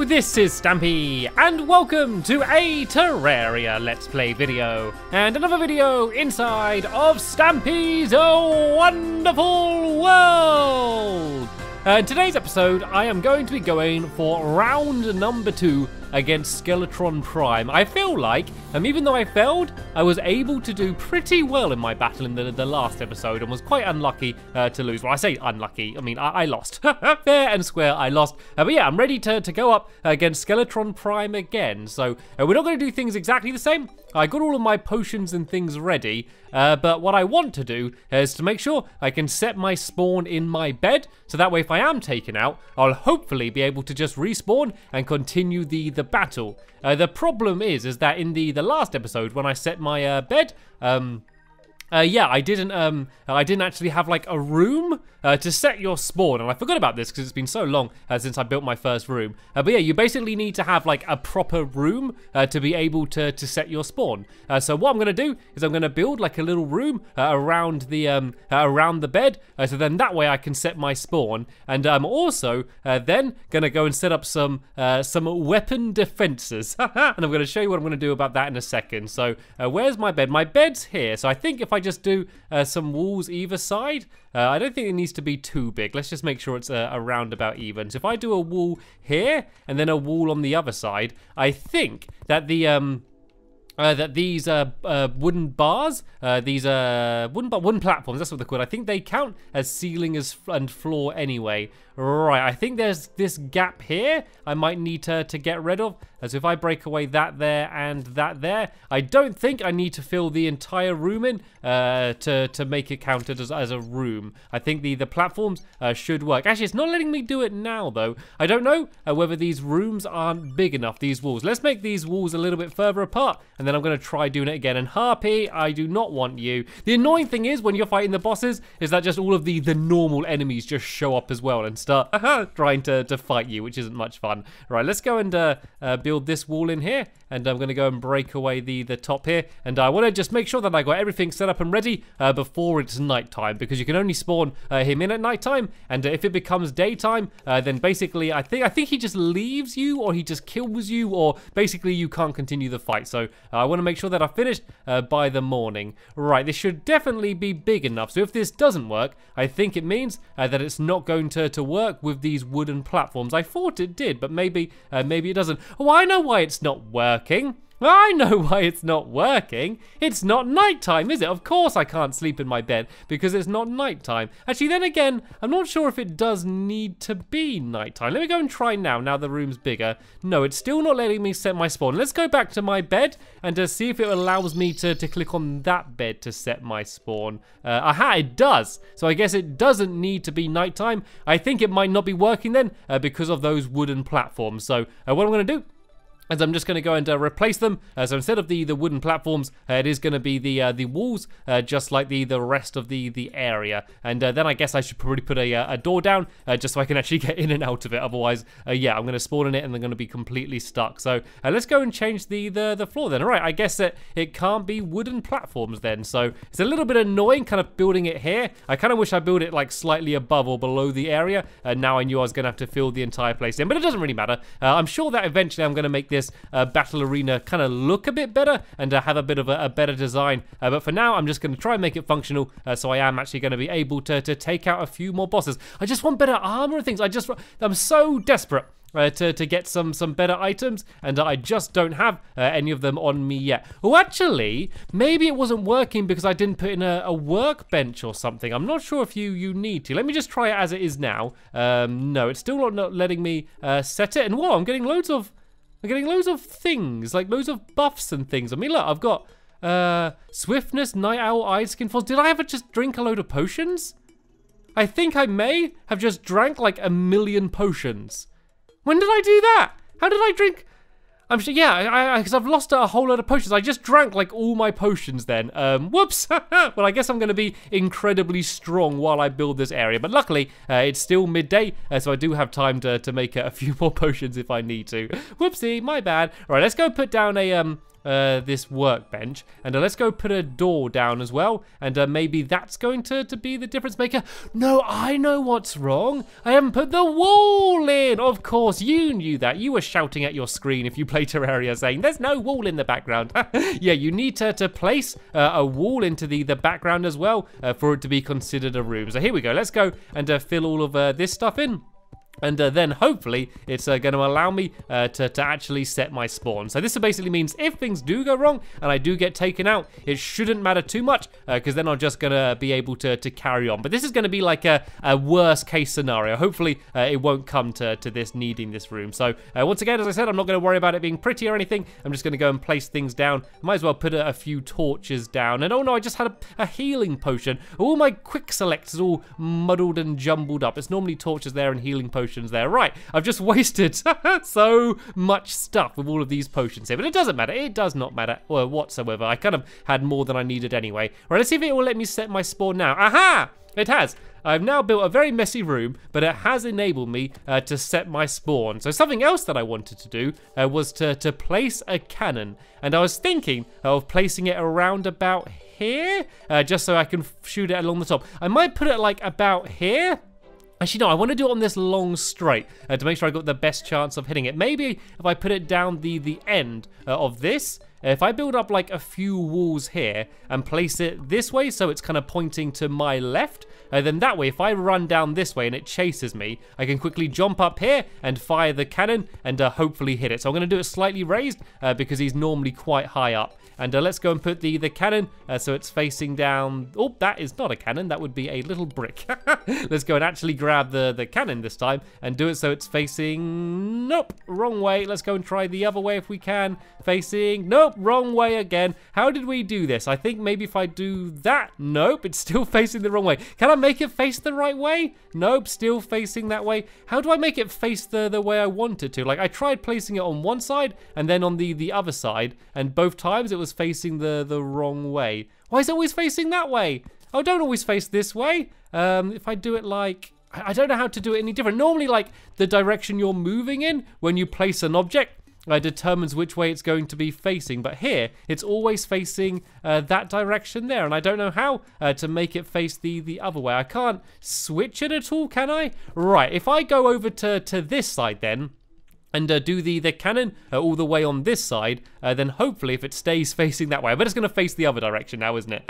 this is Stampy, and welcome to a Terraria Let's Play video, and another video inside of Stampy's Wonderful World! In today's episode, I am going to be going for round number 2 against Skeletron Prime. I feel like, even though I failed, I was able to do pretty well in my battle in the last episode and was quite unlucky to lose. Well, I say unlucky, I mean, I lost. Fair and square, I lost. But yeah, I'm ready to go up against Skeletron Prime again. So we're not going to do things exactly the same. I got all of my potions and things ready, but what I want to do is to make sure I can set my spawn in my bed, so that way if I am taken out, I'll hopefully be able to just respawn and continue the battle. The problem is that in the last episode when I set my bed, yeah, I didn't actually have like a room to set your spawn, and I forgot about this because it's been so long since I built my first room. But yeah, you basically need to have like a proper room to be able to set your spawn. So what I'm gonna do is I'm gonna build like a little room around the bed, so then that way I can set my spawn. And I'm also then gonna go and set up some weapon defenses, and I'm gonna show you what I'm gonna do about that in a second. So where's my bed? My bed's here. So I think if I just do some walls either side, I don't think it needs to be too big. Let's just make sure it's around about even. So if I do a wall here and then a wall on the other side, I think that these wooden bars, wooden platforms, that's what they're called, I think they count as ceiling and floor anyway. Right, I think there's this gap here I might need to get rid of. So if I break away that there and that there, I don't think I need to fill the entire room in to make it counted as a room. I think the platforms should work. Actually, it's not letting me do it now though. I don't know whether these rooms aren't big enough, these walls. Let's make these walls a little bit further apart, and then I'm going to try doing it again. And Harpy, I do not want you. The annoying thing is when you're fighting the bosses is that just all of the normal enemies just show up as well and start trying to fight you, which isn't much fun. Right, let's go and build this wall in here, and I'm going to go and break away the top here, and I want to just make sure that I got everything set up and ready before it's nighttime, because you can only spawn him in at nighttime, and if it becomes daytime, then basically I think he just leaves you, or he just kills you, or basically you can't continue the fight. So I want to make sure that I finished by the morning. Right, this should definitely be big enough. So if this doesn't work, I think it means that it's not going to work with these wooden platforms. I thought it did, but maybe it doesn't. Oh, I know why it's not working. I know why it's not working. It's not nighttime, is it? Of course I can't sleep in my bed because it's not nighttime. Actually, then again, I'm not sure if it does need to be nighttime. Let me go and try now the room's bigger. No, it's still not letting me set my spawn. Let's go back to my bed and see if it allows me to click on that bed to set my spawn. Aha, it does. So I guess it doesn't need to be nighttime. I think it might not be working then because of those wooden platforms. So what I'm going to do is I'm just going to go and replace them. So instead of the wooden platforms, it is going to be the walls, just like the rest of the area. And then I guess I should probably put a door down, just so I can actually get in and out of it. Otherwise, yeah, I'm going to spawn in it and they're going to be completely stuck. So let's go and change the floor then. All right, I guess that it can't be wooden platforms then. So it's a little bit annoying kind of building it here. I kind of wish I built it like slightly above or below the area. Now I knew I was going to have to fill the entire place in, but it doesn't really matter. I'm sure that eventually I'm going to make this battle arena kind of look a bit better and have a bit of a better design, but for now I'm just going to try and make it functional, so I am actually going to be able to take out a few more bosses. I just want better armor and things. I'm so desperate to get some better items, and I just don't have any of them on me yet. Oh, actually, maybe it wasn't working because I didn't put in a workbench or something. I'm not sure if you need to. Let me just try it as it is now. No, it's still not letting me set it. And whoa, I'm getting loads of things, like loads of buffs and things. I mean, look, I've got swiftness, night owl, eye skin falls. Did I ever just drink a load of potions? I think I may have just drank like 1,000,000 potions. When did I do that? How did I drink? I'm sure, yeah, because I've lost a whole lot of potions. I just drank like all my potions then. Whoops. Well, I guess I'm going to be incredibly strong while I build this area. But luckily, it's still midday, so I do have time to make a few more potions if I need to. Whoopsie, my bad. All right, let's go put down a this workbench. And let's go put a door down as well. And maybe that's going to be the difference maker. No, I know what's wrong. I haven't put the wall in. Of course, you knew that. You were shouting at your screen if you play Terraria saying there's no wall in the background. Yeah, you need to place a wall into the background as well for it to be considered a room. So here we go. Let's go and fill all of this stuff in. And then hopefully it's going to allow me to actually set my spawn. So this basically means if things do go wrong and I do get taken out, it shouldn't matter too much because then I'm just going to be able to carry on. But this is going to be like a worst case scenario. Hopefully it won't come to this needing this room. So once again, as I said, I'm not going to worry about it being pretty or anything. I'm just going to go and place things down. Might as well put a few torches down. And oh no, I just had a healing potion. All my quick selects is all muddled and jumbled up. It's normally torches there and healing potions there. Right, I've just wasted so much stuff with all of these potions here, but it doesn't matter. It does not matter whatsoever. I kind of had more than I needed anyway. Right, let's see if it will let me set my spawn now. Aha! It has. I've now built a very messy room, but it has enabled me to set my spawn. So something else that I wanted to do was to place a cannon. And I was thinking of placing it around about here, just so I can shoot it along the top. I might put it like about here. Actually, no, I want to do it on this long straight to make sure I got the best chance of hitting it. Maybe if I put it down the end of this, if I build up like a few walls here and place it this way so it's kind of pointing to my left, then that way if I run down this way and it chases me, I can quickly jump up here and fire the cannon and hopefully hit it. So I'm going to do it slightly raised because he's normally quite high up. And let's go and put the cannon so it's facing down. Oh, that is not a cannon. That would be a little brick. Let's go and actually grab the cannon this time and do it so it's facing... Nope, wrong way. Let's go and try the other way if we can. Facing... Nope, wrong way again. How did we do this? I think maybe if I do that... Nope, it's still facing the wrong way. Can I make it face the right way? Nope, still facing that way. How do I make it face the way I want it to? Like, I tried placing it on one side and then on the other side, and both times it was facing the wrong way. Why is it always facing that way? Oh, don't always face this way. If I do it like... I don't know how to do it any different. Normally, like, the direction you're moving in when you place an object determines which way it's going to be facing. But here, it's always facing that direction there. And I don't know how to make it face the other way. I can't switch it at all, can I? Right, if I go over to this side then, and do the cannon all the way on this side, then hopefully if it stays facing that way, I bet it's going to face the other direction now, isn't it?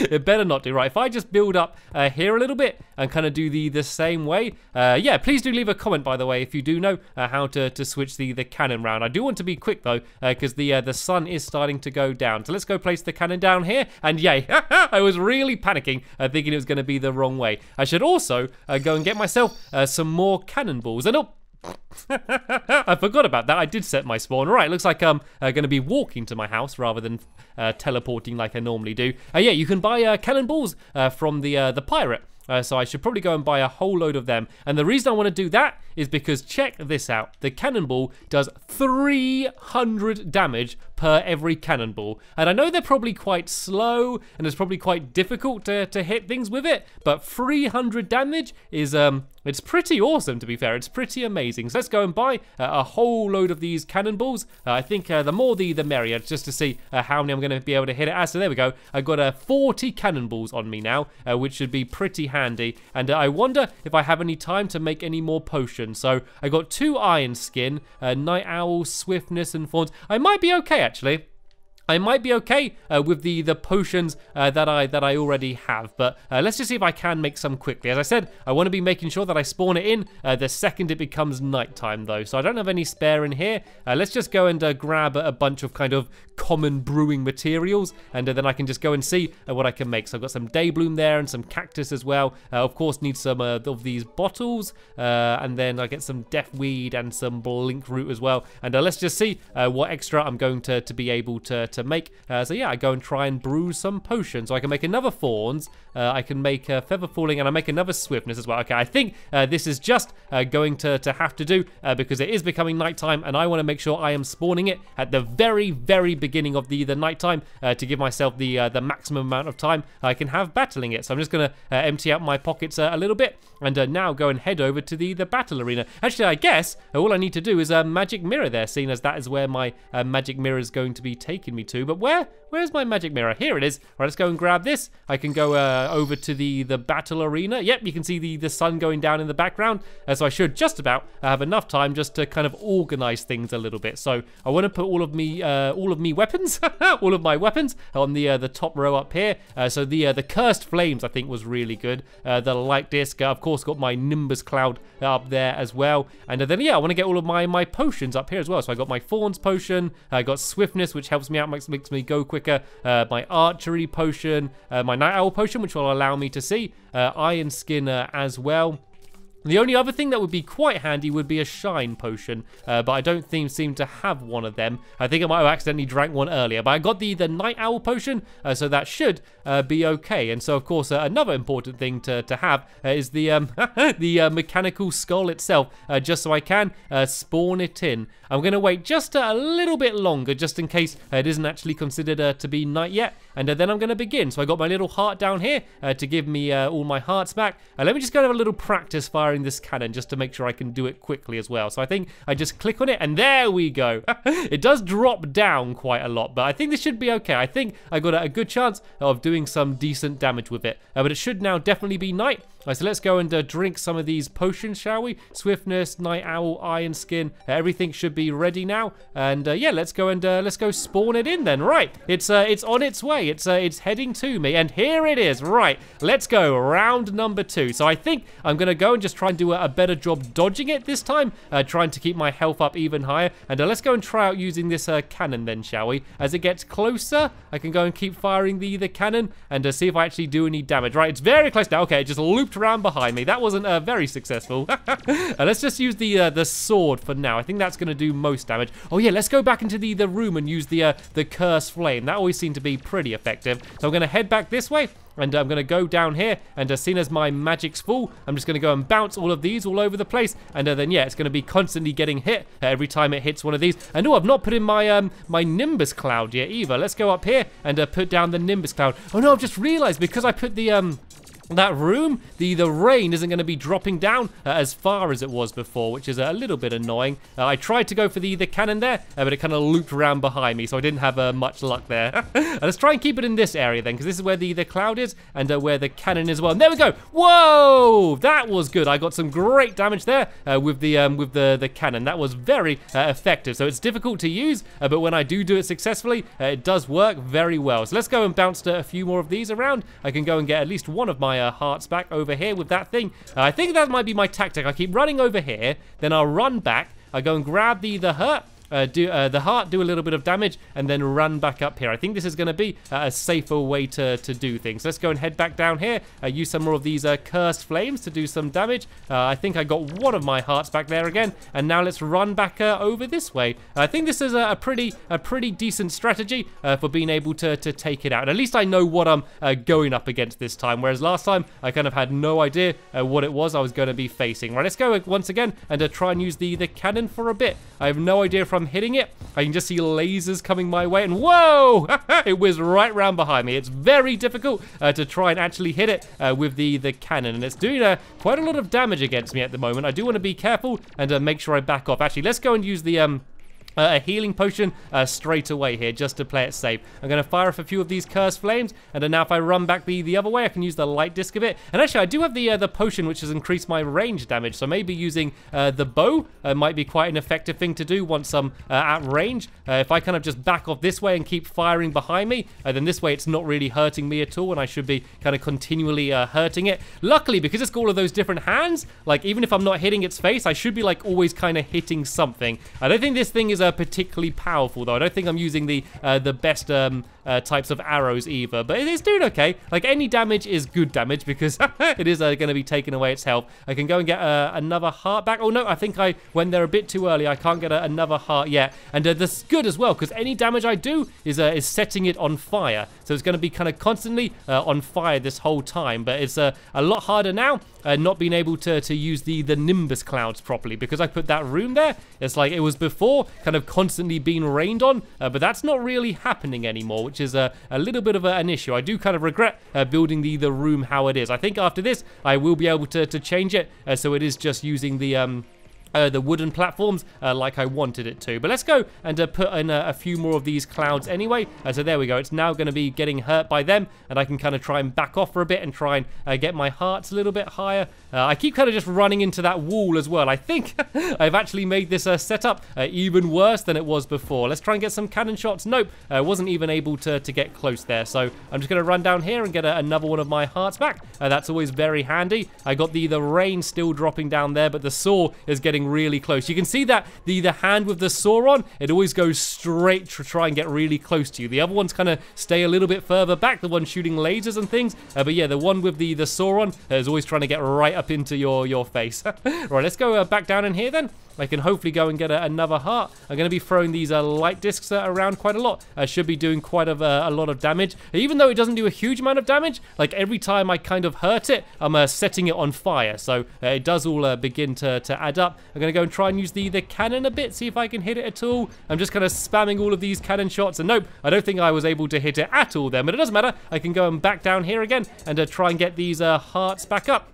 It better not do. Right, if I just build up here a little bit and kind of do the same way, yeah, please do leave a comment, by the way, if you do know how to switch the cannon round. I do want to be quick, though, because the sun is starting to go down. So let's go place the cannon down here, and yay, I was really panicking, thinking it was going to be the wrong way. I should also go and get myself some more cannonballs. And oh, I forgot about that. I did set my spawn. Right, looks like I'm going to be walking to my house rather than teleporting like I normally do. Yeah, you can buy cannonballs from the pirate. So I should probably go and buy a whole load of them. And the reason I want to do that is because check this out. The cannonball does 300 damage per every cannonball. And I know they're probably quite slow and it's probably quite difficult to hit things with it. But 300 damage is, it's pretty awesome, to be fair. It's pretty amazing. So let's go and buy a whole load of these cannonballs. I think the more the merrier, just to see how many I'm going to be able to hit it. So there we go. I've got 40 cannonballs on me now, which should be pretty handy. And I wonder if I have any time to make any more potions. So I got 2 iron skin, night owl, swiftness, and fawns. I might be okay, actually. I might be okay with the potions that I already have, but let's just see if I can make some quickly. As I said, I want to be making sure that I spawn it in the second it becomes nighttime, though. So I don't have any spare in here. Let's just go and grab a bunch of kind of common brewing materials, and then I can just go and see what I can make. So I've got some daybloom there and some cactus as well. Of course, need some of these bottles, and then I get some deathweed and some blink root as well. And let's just see what extra I'm going to be able to make. So yeah, I go and try and brew some potions. So I can make another fawns, I can make feather falling, and I make another swiftness as well. Okay, I think this is just going to have to do because it is becoming nighttime, and I want to make sure I am spawning it at the very beginning of the nighttime to give myself the maximum amount of time I can have battling it. So I'm just going to empty out my pockets a little bit, and now go and head over to the battle arena. Actually, I guess all I need to do is a magic mirror there, seeing as that is where my magic mirror is going to be taking me me to. But where's my magic mirror? Here it is. All right, let's go and grab this. I can go over to the battle arena. Yep, you can see the sun going down in the background. So I should just about have enough time just to kind of organize things a little bit. So I want to put all of me weapons, all of my weapons on the top row up here. So the cursed flames I think was really good. The light disc, of course, got my Nimbus cloud up there as well. And then yeah, I want to get all of my potions up here as well. So I got my Thorns potion, I got Swiftness, which helps me out, makes me go quicker. My Archery potion, my Night Owl potion, which will allow me to see. Iron Skin as well. The only other thing that would be quite handy would be a shine potion, but I don't seem to have one of them. I think I might have accidentally drank one earlier, but I got the Night Owl potion, so that should be okay. And so, of course, another important thing to have is the the mechanical skull itself, just so I can spawn it in. I'm going to wait just a little bit longer, just in case it isn't actually considered to be night yet, and then I'm going to begin. So I got my little heart down here to give me all my hearts back. Let me just go and have a little practice firing this cannon just to make sure I can do it quickly as well. So I think I just click on it and there we go. It does drop down quite a lot, but I think this should be okay. I think I got a good chance of doing some decent damage with it, but it should now definitely be night. So let's go and drink some of these potions, shall we? Swiftness, Night Owl, Iron Skin, everything should be ready now. And yeah, let's go spawn it in then. Right, it's on its way. It's heading to me, and here it is. Right, let's go round number 2. So I think I'm gonna go and just try and do a better job dodging it this time, trying to keep my health up even higher. And let's go and try out using this cannon then, shall we? As it gets closer, I can go and keep firing the cannon and see if I actually do any damage. Right, it's very close now. Okay, it just looped around behind me. That wasn't very successful. Let's just use the sword for now. I think that's going to do most damage. Oh yeah, let's go back into the room and use the cursed flame. That always seemed to be pretty effective. So I'm going to head back this way. And I'm going to go down here, and as soon as my magic's full, I'm just going to go and bounce all of these all over the place. And then, yeah, it's going to be constantly getting hit every time it hits one of these. And oh, I've not put in my my Nimbus cloud yet either. Let's go up here and put down the Nimbus cloud. Oh no, I've just realized because I put the that room, the rain isn't going to be dropping down as far as it was before, which is a little bit annoying. I tried to go for the cannon there, but it kind of looped around behind me, so I didn't have much luck there. Let's try and keep it in this area then, because this is where the cloud is and where the cannon is as well. And there we go. Whoa, that was good. I got some great damage there with the cannon. That was very effective. So it's difficult to use, but when I do it successfully, it does work very well. So let's go and bounce a few more of these around. I can go and get at least one of my hearts back over here with that thing. I think that might be my tactic. I keep running over here, then I'll run back. I go and grab the hurt. The heart, do a little bit of damage, and then run back up here. I think this is going to be a safer way to do things. Let's go and head back down here. Use some more of these cursed flames to do some damage. I think I got one of my hearts back there again, and now let's run back over this way. I think this is a pretty decent strategy for being able to take it out. And at least I know what I'm going up against this time, whereas last time I kind of had no idea what it was I was going to be facing. Right, let's go once again and try and use the cannon for a bit. I have no idea if I'm hitting it. I can just see lasers coming my way, and whoa, it whizzed right round behind me. It's very difficult to try and actually hit it with the cannon, and it's doing quite a lot of damage against me at the moment. I do want to be careful and make sure I back off. Actually, let's go and use the a healing potion straight away here, just to play it safe. I'm going to fire off a few of these cursed flames, and then now if I run back the other way, I can use the light disc of it. And actually, I do have the potion, which has increased my range damage, so maybe using the bow might be quite an effective thing to do once I'm at range. If I kind of just back off this way and keep firing behind me, then this way it's not really hurting me at all, and I should be kind of continually hurting it. Luckily, because it's got all of those different hands, like even if I'm not hitting its face, I should be like always kind of hitting something. I don't think this thing is particularly powerful though. I don't think I'm using the best types of arrows either, but it is doing okay. Like any damage is good damage because it is going to be taking away its health. I can go and get another heart back. Oh no, I think I went there a bit too early. I can't get another heart yet, and that's good as well because any damage I do is setting it on fire, so it's going to be kind of constantly on fire this whole time. But it's a lot harder now not being able to use the Nimbus clouds properly because I put that room there. It's like it was before, kind of constantly being rained on, but that's not really happening anymore, which is a little bit of an issue. I do kind of regret building the room how it is. I think after this I will be able to change it so it is just using the the wooden platforms like I wanted it to. But let's go and put in a few more of these clouds anyway. So there we go. It's now going to be getting hurt by them, and I can kind of try and back off for a bit and try and get my hearts a little bit higher. I keep kind of just running into that wall as well. I think I've actually made this setup even worse than it was before. Let's try and get some cannon shots. Nope, I wasn't even able to get close there. So I'm just going to run down here and get another one of my hearts back. That's always very handy. I got the rain still dropping down there, but the saw is getting really close. You can see that the hand with the saw on, it always goes straight to try and get really close to you. The other ones kind of stay a little bit further back, the one shooting lasers and things. But yeah, the one with the saw on is always trying to get right up into your face. Right, let's go back down in here then. I can hopefully go and get another heart. I'm going to be throwing these light discs around quite a lot. I should be doing quite a lot of damage. Even though it doesn't do a huge amount of damage, like every time I kind of hurt it, I'm setting it on fire. So it does all begin to add up. I'm going to go and try and use the cannon a bit, see if I can hit it at all. I'm just kind of spamming all of these cannon shots. And nope, I don't think I was able to hit it at all then. But it doesn't matter. I can go and back down here again and try and get these hearts back up.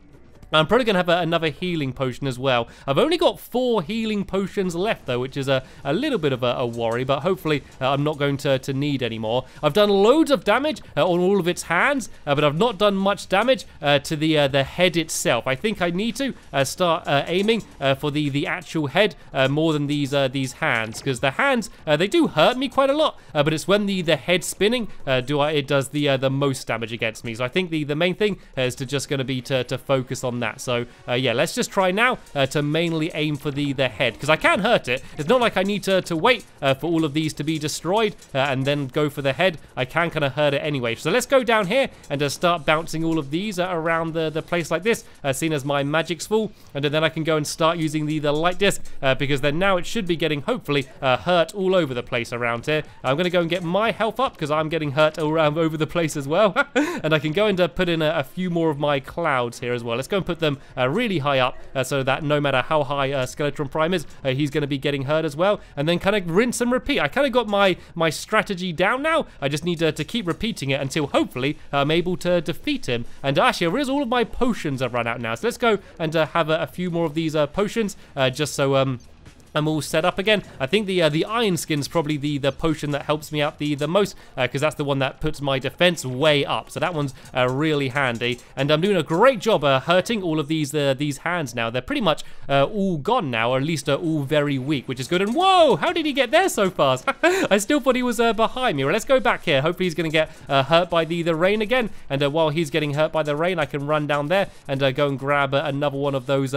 I'm probably going to have another healing potion as well. I've only got 4 healing potions left, though, which is a little bit of a worry, but hopefully I'm not going to need any more. I've done loads of damage on all of its hands, but I've not done much damage to the head itself. I think I need to start aiming for the actual head more than these hands, because the hands, they do hurt me quite a lot, but it's when the head spinning it does the most damage against me. So I think the main thing is just going to be to focus on that. So yeah, let's just try now to mainly aim for the head, because I can hurt it. It's not like I need to wait for all of these to be destroyed and then go for the head. I can kind of hurt it anyway. So let's go down here and start bouncing all of these around the place like this, seeing as my magic's full, and then I can go and start using the light disc, because then now it should be getting hopefully hurt all over the place around here. I'm going to go and get my health up, because I'm getting hurt all around over the place as well. And I can go and put in a few more of my clouds here as well. Let's go and put them really high up, so that no matter how high Skeletron Prime is, he's going to be getting hurt as well. And then kind of rinse and repeat. I kind of got my strategy down now. I just need to keep repeating it until hopefully I'm able to defeat him. And actually, I realize all of my potions have run out now. So let's go and have a few more of these potions, just so I'm all set up again. I think the iron skin's probably the potion that helps me out the most, because that's the one that puts my defense way up. So that one's really handy, and I'm doing a great job hurting all of these hands now. They're pretty much all gone now, or at least all very weak, which is good. And whoa, how did he get there so fast? I still thought he was behind me. Well, let's go back here. Hopefully he's going to get hurt by the rain again, and while he's getting hurt by the rain, I can run down there and go and grab another one of those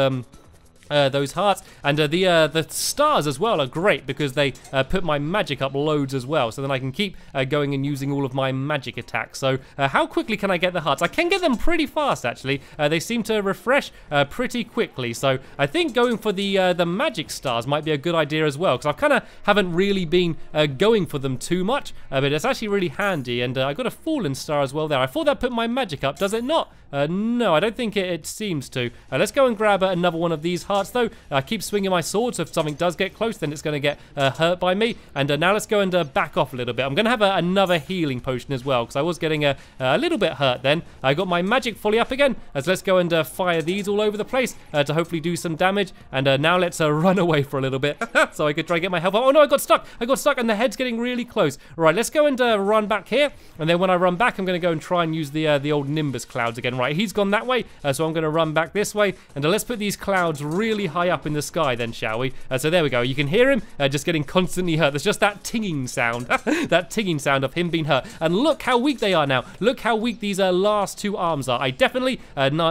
hearts. And the stars as well are great, because they put my magic up loads as well, so then I can keep going and using all of my magic attacks. So how quickly can I get the hearts? I can get them pretty fast, actually. They seem to refresh pretty quickly, so I think going for the magic stars might be a good idea as well, because I kind of haven't really been going for them too much, but it's actually really handy. And I got a fallen star as well there. I thought that put my magic up. Does it not? No, I don't think it seems to. Let's go and grab another one of these hearts, though. I keep swinging my sword, so if something does get close, then it's going to get hurt by me. And now let's go and back off a little bit. I'm going to have another healing potion as well, because I was getting a little bit hurt then. I got my magic fully up again, so let's go and fire these all over the place to hopefully do some damage. And now let's run away for a little bit, so I could try and get my health up. Oh no, I got stuck, and the head's getting really close. Right, let's go and run back here, and then when I run back, I'm going to go and try and use the old Nimbus clouds again. Right, he's gone that way, so I'm going to run back this way, and let's put these clouds really high up in the sky then, shall we? So there we go. You can hear him just getting constantly hurt. There's just that tinging sound, that tinging sound of him being hurt. And look how weak they are now. Look how weak these last 2 arms are. I definitely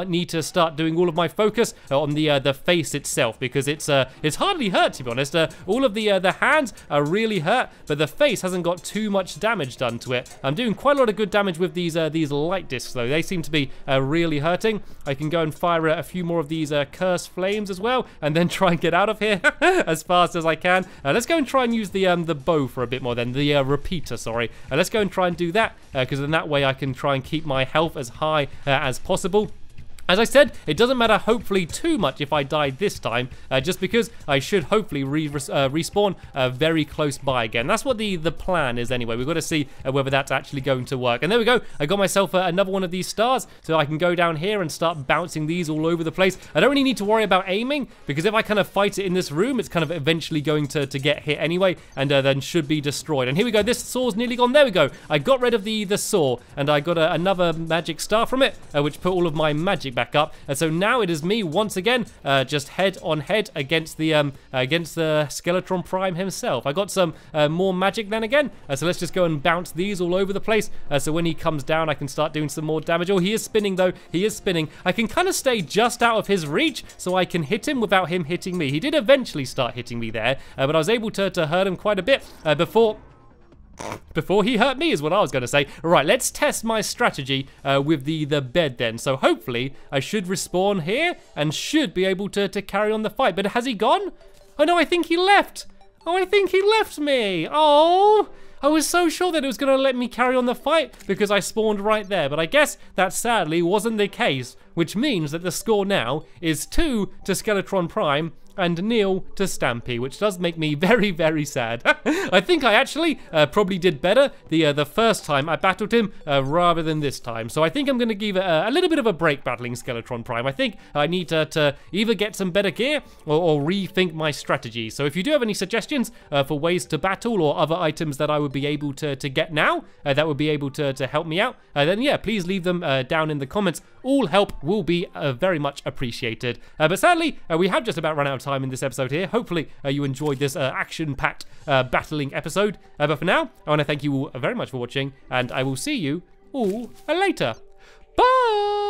need to start doing all of my focus on the face itself, because it's hardly hurt, to be honest. All of the hands are really hurt, but the face hasn't got too much damage done to it. I'm doing quite a lot of good damage with these light discs, though. They seem to be really hurting. I can go and fire a few more of these cursed flames as well, and then try and get out of here as fast as I can. Let's go and try and use the bow for a bit more then, the repeater, sorry. Let's go and try and do that, because then that way I can try and keep my health as high as possible. As I said, it doesn't matter hopefully too much if I die this time, just because I should hopefully respawn very close by again. That's what the plan is anyway. We've got to see whether that's actually going to work. And there we go. I got myself another one of these stars, so I can go down here and start bouncing these all over the place. I don't really need to worry about aiming, because if I kind of fight it in this room, it's kind of eventually going to get hit anyway, and then should be destroyed. And here we go. This saw's nearly gone. There we go. I got rid of the saw, and I got another magic star from it, which put all of my magic back up. And so now it is me once again, just head on head against the Skeletron Prime himself. I got some more magic then again, so let's just go and bounce these all over the place. So when he comes down, I can start doing some more damage. Oh, he is spinning though. He is spinning. I can kind of stay just out of his reach, so I can hit him without him hitting me. He did eventually start hitting me there, but I was able to hurt him quite a bit before he hurt me, is what I was going to say. Right, let's test my strategy with the bed then. So hopefully I should respawn here and should be able to carry on the fight. But has he gone? Oh no, I think he left. Oh, I think he left me. Oh, I was so sure that it was going to let me carry on the fight because I spawned right there. But I guess that sadly wasn't the case, which means that the score now is 2 to Skeletron Prime and 0 to Stampy, which does make me very, very sad. I think I actually probably did better the first time I battled him rather than this time. So I think I'm going to give it a little bit of a break battling Skeletron Prime. I think I need to either get some better gear or rethink my strategy. So if you do have any suggestions for ways to battle or other items that I would be able to get now that would be able to help me out, then yeah, please leave them down in the comments. All help will be very much appreciated. But sadly, we have just about run out of time in this episode here. Hopefully you enjoyed this action-packed battling episode. But for now, I want to thank you all very much for watching, and I will see you all later. Bye!